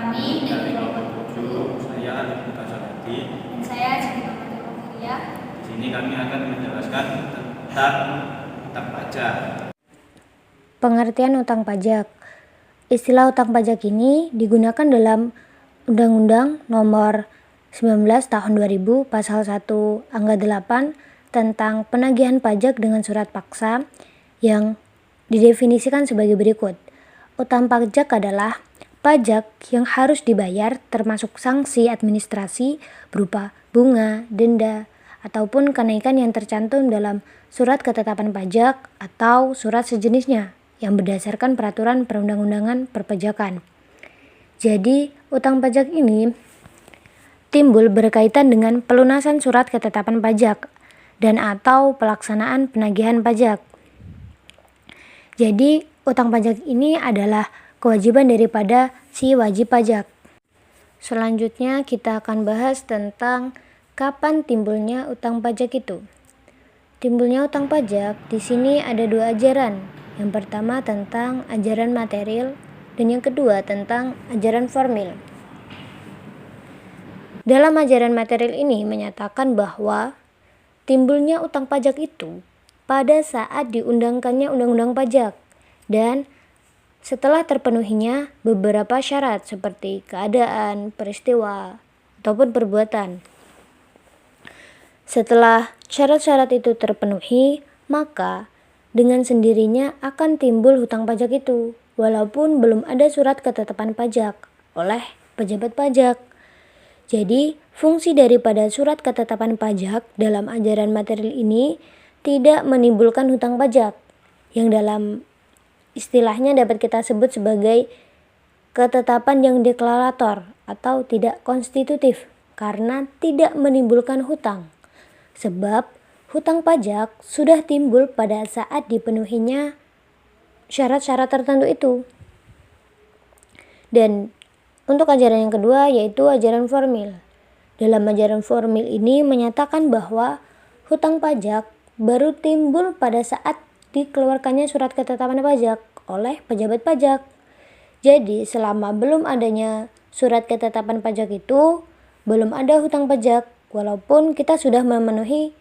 kami dari kelompok 7, saya Alif Putra Soladi. dan saya Chandra Mulia. Di sini kami akan menjelaskan tentang utang pajak. Pengertian utang pajak. Istilah utang pajak ini digunakan dalam Undang-Undang Nomor 19 Tahun 2000 Pasal 1 Angka 8 tentang penagihan pajak dengan surat paksa yang didefinisikan sebagai berikut. Utang pajak adalah pajak yang harus dibayar termasuk sanksi administrasi berupa bunga, denda, ataupun kenaikan yang tercantum dalam surat ketetapan pajak atau surat sejenisnya yang berdasarkan peraturan perundang-undangan perpajakan. Jadi, utang pajak ini timbul berkaitan dengan pelunasan surat ketetapan pajak dan atau pelaksanaan penagihan pajak. Jadi, utang pajak ini adalah kewajiban daripada si wajib pajak. Selanjutnya kita akan bahas tentang kapan timbulnya utang pajak itu. Timbulnya utang pajak di sini ada dua ajaran. Yang pertama tentang ajaran material dan yang kedua tentang ajaran formil. Dalam ajaran material ini menyatakan bahwa timbulnya utang pajak itu pada saat diundangkannya undang-undang pajak dan setelah terpenuhinya beberapa syarat seperti keadaan, peristiwa, ataupun perbuatan. Setelah syarat-syarat itu terpenuhi, maka dengan sendirinya akan timbul hutang pajak itu, walaupun belum ada surat ketetapan pajak oleh pejabat pajak. Jadi, fungsi daripada surat ketetapan pajak dalam ajaran material ini tidak menimbulkan hutang pajak, yang dalam istilahnya dapat kita sebut sebagai ketetapan yang deklarator atau tidak konstitutif, karena tidak menimbulkan hutang. Sebab hutang pajak sudah timbul pada saat dipenuhinya syarat-syarat tertentu itu. Dan untuk ajaran yang kedua yaitu ajaran formil. Dalam ajaran formil ini menyatakan bahwa hutang pajak baru timbul pada saat dikeluarkannya surat ketetapan pajak oleh pejabat pajak. Jadi selama belum adanya surat ketetapan pajak itu, belum ada hutang pajak walaupun kita sudah memenuhi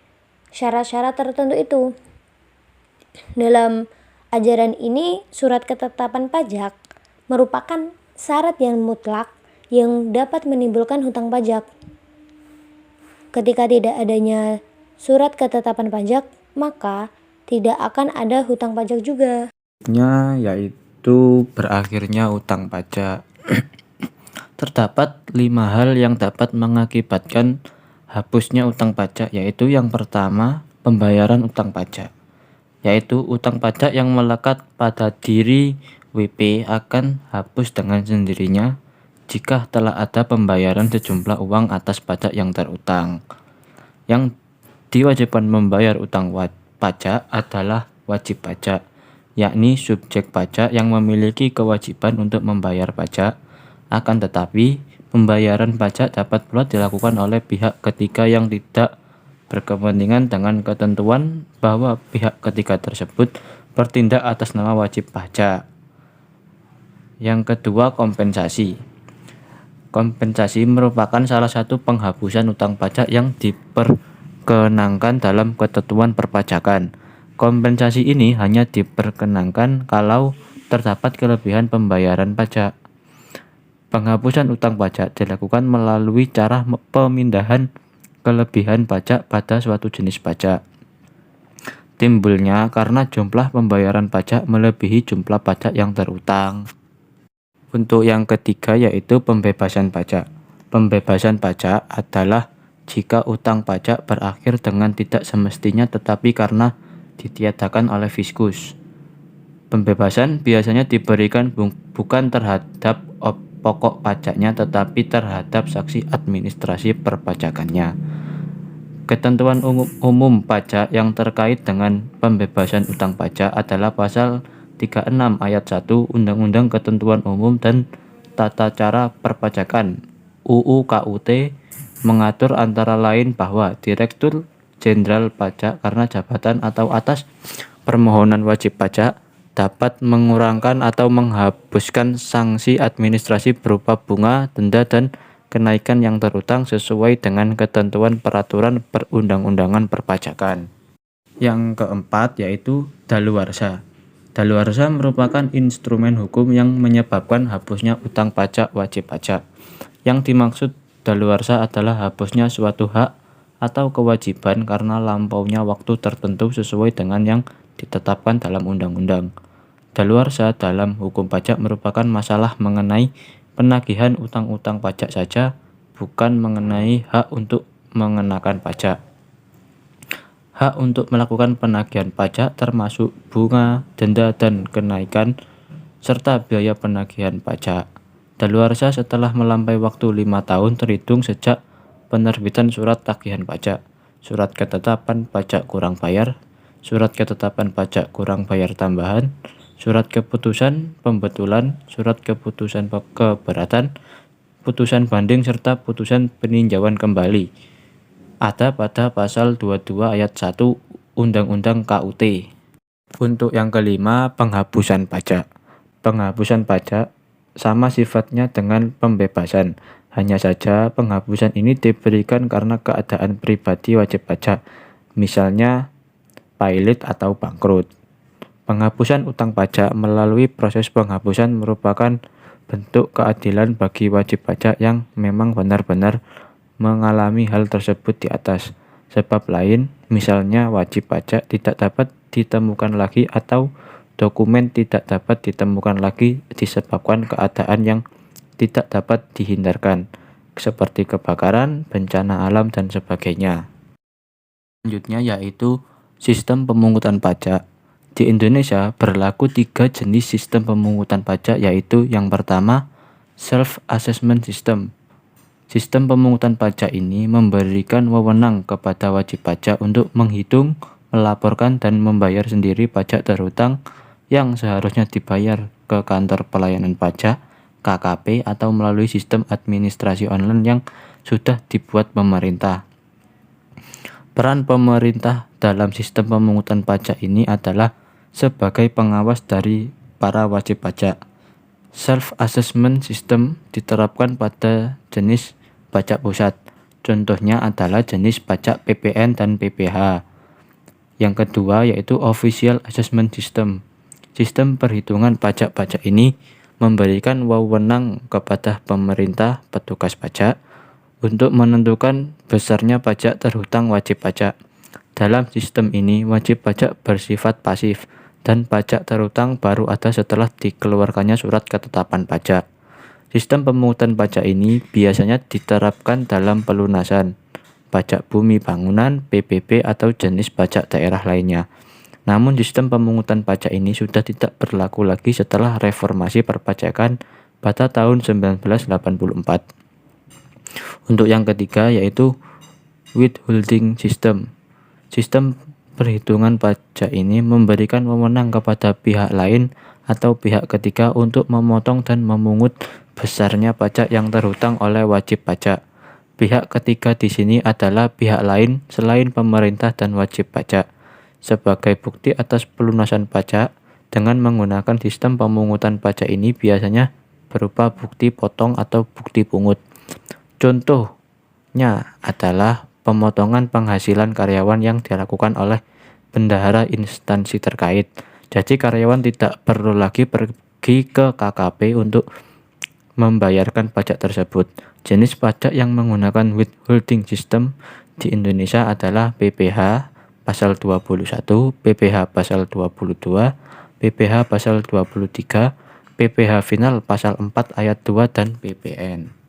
syarat-syarat tertentu itu. Dalam ajaran ini, surat ketetapan pajak merupakan syarat yang mutlak yang dapat menimbulkan hutang pajak. Ketika tidak adanya surat ketetapan pajak, maka tidak akan ada hutang pajak juga. Yaitu berakhirnya utang pajak. Terdapat 5 hal yang dapat mengakibatkan hapusnya utang pajak, yaitu yang pertama, pembayaran utang pajak. Yaitu utang pajak yang melekat pada diri WP akan hapus dengan sendirinya jika telah ada pembayaran sejumlah uang atas pajak yang terutang. Yang diwajibkan membayar utang pajak adalah wajib pajak, yakni subjek pajak yang memiliki kewajiban untuk membayar pajak. Akan tetapi, pembayaran pajak dapat pula dilakukan oleh pihak ketiga yang tidak berkepentingan dengan ketentuan bahwa pihak ketiga tersebut bertindak atas nama wajib pajak. Yang kedua, kompensasi. Kompensasi merupakan salah satu penghapusan utang pajak yang diperkenankan dalam ketentuan perpajakan. Kompensasi ini hanya diperkenankan kalau terdapat kelebihan pembayaran pajak. Penghapusan utang pajak dilakukan melalui cara pemindahan kelebihan pajak pada suatu jenis pajak. Timbulnya karena jumlah pembayaran pajak melebihi jumlah pajak yang terutang. Untuk yang ketiga yaitu pembebasan pajak. Pembebasan pajak adalah jika utang pajak berakhir dengan tidak semestinya tetapi karena ditiadakan oleh fiskus. Pembebasan biasanya diberikan bukan terhadap pokok pajaknya tetapi terhadap saksi administrasi perpajakannya. Ketentuan umum pajak yang terkait dengan pembebasan utang pajak adalah pasal 36 ayat 1 Undang-Undang Ketentuan Umum dan Tata Cara Perpajakan UU KUT mengatur antara lain bahwa Direktur Jenderal Pajak karena jabatan atau atas permohonan wajib pajak dapat mengurangkan atau menghapuskan sanksi administrasi berupa bunga, denda, dan kenaikan yang terutang sesuai dengan ketentuan peraturan perundang-undangan perpajakan. Yang keempat yaitu daluarsa. Daluarsa merupakan instrumen hukum yang menyebabkan hapusnya utang pajak wajib pajak. Yang dimaksud daluarsa adalah hapusnya suatu hak atau kewajiban karena lampaunya waktu tertentu sesuai dengan yang ditetapkan dalam undang-undang. Daluarsa dalam hukum pajak merupakan masalah mengenai penagihan utang-utang pajak saja, bukan mengenai hak untuk mengenakan pajak. Hak untuk melakukan penagihan pajak termasuk bunga, denda, dan kenaikan, serta biaya penagihan pajak. Daluarsa setelah melampaui waktu 5 tahun terhitung sejak penerbitan surat tagihan pajak, surat ketetapan pajak kurang bayar, surat ketetapan pajak kurang bayar tambahan, surat keputusan pembetulan, surat keputusan keberatan, putusan banding, serta putusan peninjauan kembali. Ada pada pasal 22 ayat 1 Undang-Undang KUT. Untuk yang kelima, penghapusan pajak. Penghapusan pajak sama sifatnya dengan pembebasan. Hanya saja penghapusan ini diberikan karena keadaan pribadi wajib pajak, misalnya pailit atau bangkrut. Penghapusan utang pajak melalui proses penghapusan merupakan bentuk keadilan bagi wajib pajak yang memang benar-benar mengalami hal tersebut di atas. Sebab lain, misalnya wajib pajak tidak dapat ditemukan lagi atau dokumen tidak dapat ditemukan lagi disebabkan keadaan yang tidak dapat dihindarkan, seperti kebakaran, bencana alam, dan sebagainya. Selanjutnya yaitu sistem pemungutan pajak. Di Indonesia berlaku 3 jenis sistem pemungutan pajak, yaitu yang pertama, self-assessment system. Sistem pemungutan pajak ini memberikan wewenang kepada wajib pajak untuk menghitung, melaporkan, dan membayar sendiri pajak terhutang yang seharusnya dibayar ke kantor pelayanan pajak, KKP, atau melalui sistem administrasi online yang sudah dibuat pemerintah. Peran pemerintah dalam sistem pemungutan pajak ini adalah sebagai pengawas dari para wajib pajak. Self-assessment system diterapkan pada jenis pajak pusat. Contohnya adalah jenis pajak PPN dan PPh. Yang kedua yaitu official assessment system. Sistem perhitungan pajak-pajak ini memberikan wewenang kepada pemerintah petugas pajak untuk menentukan besarnya pajak terhutang wajib pajak. Dalam sistem ini, wajib pajak bersifat pasif dan pajak terhutang baru ada setelah dikeluarkannya surat ketetapan pajak. Sistem pemungutan pajak ini biasanya diterapkan dalam pelunasan, pajak bumi bangunan, PBB, atau jenis pajak daerah lainnya. Namun sistem pemungutan pajak ini sudah tidak berlaku lagi setelah reformasi perpajakan pada tahun 1984. Untuk yang ketiga yaitu withholding system. Sistem perhitungan pajak ini memberikan wewenang kepada pihak lain atau pihak ketiga untuk memotong dan memungut besarnya pajak yang terhutang oleh wajib pajak. Pihak ketiga di sini adalah pihak lain selain pemerintah dan wajib pajak. Sebagai bukti atas pelunasan pajak, dengan menggunakan sistem pemungutan pajak ini biasanya berupa bukti potong atau bukti pungut. Contohnya adalah pemotongan penghasilan karyawan yang dilakukan oleh bendahara instansi terkait. Jadi karyawan tidak perlu lagi pergi ke KKP untuk membayarkan pajak tersebut. Jenis pajak yang menggunakan withholding system di Indonesia adalah PPh pasal 21, PPh pasal 22, PPh pasal 23, PPh final pasal 4 ayat 2, dan PPN.